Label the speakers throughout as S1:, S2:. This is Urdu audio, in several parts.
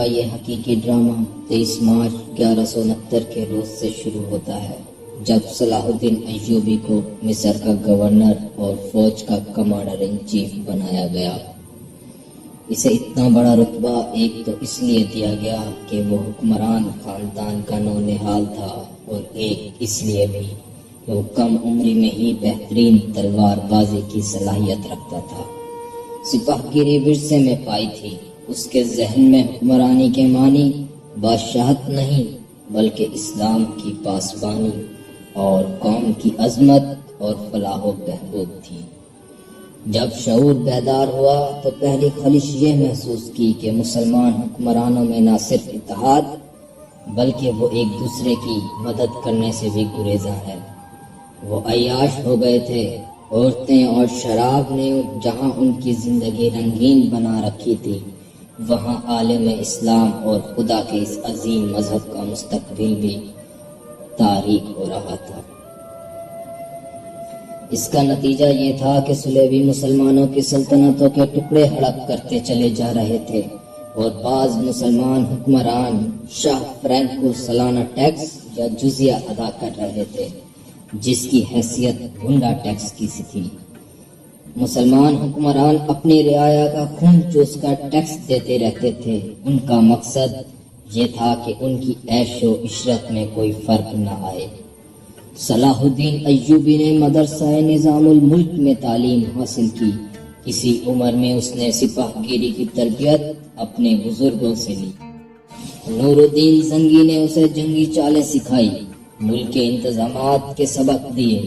S1: کا یہ حقیقی ڈرامہ 23 مارچ 1169 کے روز سے شروع ہوتا ہے، جب صلاح الدین ایوبی کو مصر کا گورنر اور فوج کا کمانڈر ان چیف بنایا گیا۔ اسے اتنا بڑا رتبہ ایک تو اس لیے دیا گیا کہ وہ حکمران خاندان کا نونہال تھا، اور ایک اس لیے بھی کہ وہ کم عمری میں ہی بہترین تلوار بازی کی صلاحیت رکھتا تھا۔ سپاہ گیری ورثے میں پائی تھی۔ اس کے ذہن میں حکمرانی کے معنی بادشاہت نہیں بلکہ اسلام کی پاسبانی اور قوم کی عظمت اور فلاح و بہبود تھی۔ جب شعور بیدار ہوا تو پہلی خواہش یہ محسوس کی کہ مسلمان حکمرانوں میں نہ صرف اتحاد بلکہ وہ ایک دوسرے کی مدد کرنے سے بھی گریزاں ہے۔ وہ عیاش ہو گئے تھے۔ عورتیں اور شراب نے جہاں ان کی زندگی رنگین بنا رکھی تھی، وہاں عالم اسلام اور خدا کے اس عظیم مذہب کا مستقبل بھی تاریک ہو رہا تھا۔ اس کا نتیجہ یہ تھا کہ صلیبی مسلمانوں کی سلطنتوں کے ٹکڑے ہڑپ کرتے چلے جا رہے تھے، اور بعض مسلمان حکمران شاہ فرینک کو سالانہ ٹیکس یا جزیہ ادا کر رہے تھے، جس کی حیثیت گنڈا ٹیکس کی سی تھی۔ مسلمان حکمران اپنی رعایا کا خون چوس کر ٹیکس دیتے رہتے تھے۔ ان کا مقصد یہ تھا کہ ان کی عیش و عشرت میں کوئی فرق نہ آئے۔ صلاح الدین ایوبی نے مدرسہ نظام الملک میں تعلیم حاصل کی۔ اسی عمر میں اس نے سپاہ گیری کی تربیت اپنے بزرگوں سے لی۔ نور الدین زنگی نے اسے جنگی چالیں سکھائی، ملک کے انتظامات کے سبق دیے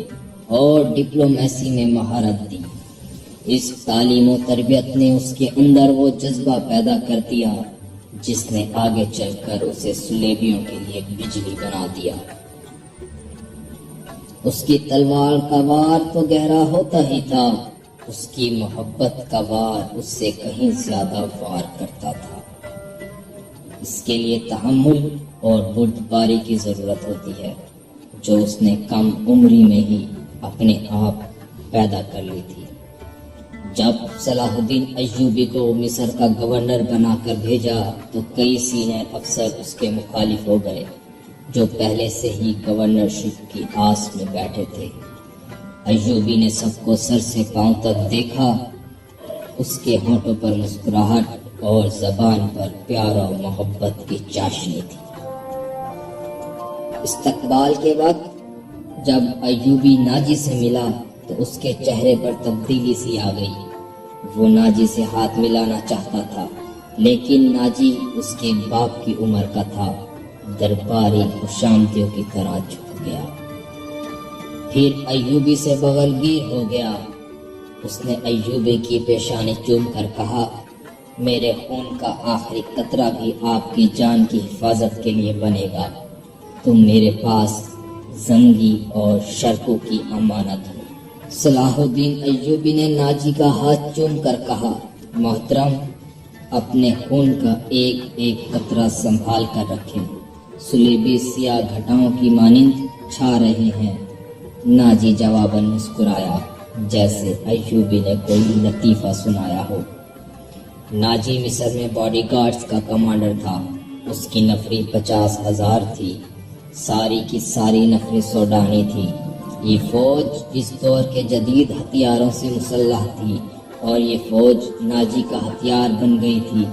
S1: اور ڈپلومیسی میں مہارت دی۔ اس تعلیم و تربیت نے اس کے اندر وہ جذبہ پیدا کر دیا جس نے آگے چل کر اسے صلیبیوں کے لیے بجلی بنا دیا۔ اس کی تلوار کا وار تو گہرا ہوتا ہی تھا، اس کی محبت کا وار اس سے کہیں زیادہ وار کرتا تھا۔ اس کے لیے تحمل اور بردباری کی ضرورت ہوتی ہے، جو اس نے کم عمری میں ہی اپنے آپ پیدا کر لی تھی۔ جب صلاح الدین ایوبی کو مصر کا گورنر بنا کر بھیجا تو کئی سینئر افسر اس کے مخالف ہو گئے، جو پہلے سے ہی گورنرشپ کی آس میں بیٹھے تھے۔ ایوبی نے سب کو سر سے پاؤں تک دیکھا۔ اس کے ہونٹوں پر مسکراہٹ اور زبان پر پیار و محبت کی چاشنی تھی۔ استقبال کے وقت جب ایوبی ناجی سے ملا تو اس کے چہرے پر تبدیلی سی آ گئی۔ وہ ناجی سے ہاتھ ملانا چاہتا تھا، لیکن ناجی اس کے باپ کی عمر کا تھا۔ درباری خوشامدیوں کی طرح جھک گیا، پھر ایوبی سے بغل گیر ہو گیا۔ اس نے ایوبی کی پیشانی چوم کر کہا، میرے خون کا آخری قطرہ بھی آپ کی جان کی حفاظت کے لیے بنے گا۔ تم میرے پاس زنگی اور شرکو کی امانت ہو۔ صلاح الدین ایوبی نے ناجی کا ہاتھ چوم کر کہا، محترم، اپنے خون کا ایک ایک قطرہ سنبھال کر رکھیں، صلیبی سیاہ گھٹاؤں کی مانند چھا رہے ہیں۔ ناجی جواباً مسکرایا جیسے ایوبی نے کوئی لطیفہ سنایا ہو۔ ناجی مصر میں باڈی گارڈز کا کمانڈر تھا۔ اس کی نفری 50,000 تھی۔ ساری کی ساری نفری سوڈانی تھی۔ یہ فوج اس دور کے جدید ہتھیاروں سے مسلح تھی، اور یہ فوج ناجی کا ہتھیار بن گئی تھی،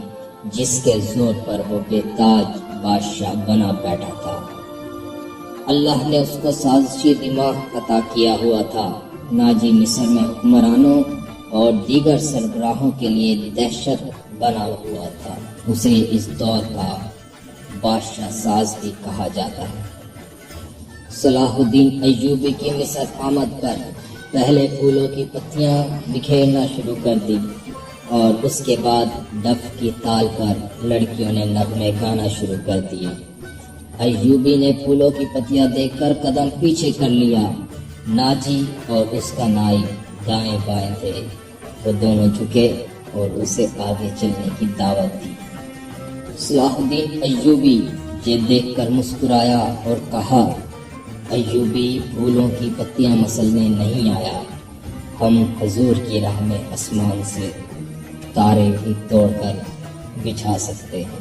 S1: جس کے زور پر وہ بے تاج بادشاہ بنا بیٹھا تھا۔ اللہ نے اس کو سازشی دماغ عطا کیا ہوا تھا۔ ناجی مصر میں حکمرانوں اور دیگر سربراہوں کے لیے دہشت بنا ہوا تھا۔ اسے اس دور کا بادشاہ ساز بھی کہا جاتا ہے۔ صلاح الدین ایوبی کی مصر آمد پر پہلے پھولوں کی پتیاں بکھیرنا شروع کر دی، اور اس کے بعد ڈف کی تال پر لڑکیوں نے نغمے گانا شروع کر دیے۔ ایوبی نے پھولوں کی پتیاں دیکھ کر قدم پیچھے کر لیا۔ ناجی اور اس کا نائب دائیں بائیں تھے۔ وہ دونوں جھکے اور اسے آگے چلنے کی دعوت دی۔ صلاح الدین ایوبی یہ دیکھ کر مسکرایا اور کہا، ایوبی پھولوں کی پتیاں مسلنے نہیں آیا، ہم حضور کی راہ میں آسمان سے تارے بھی توڑ کر بچھا سکتے ہیں۔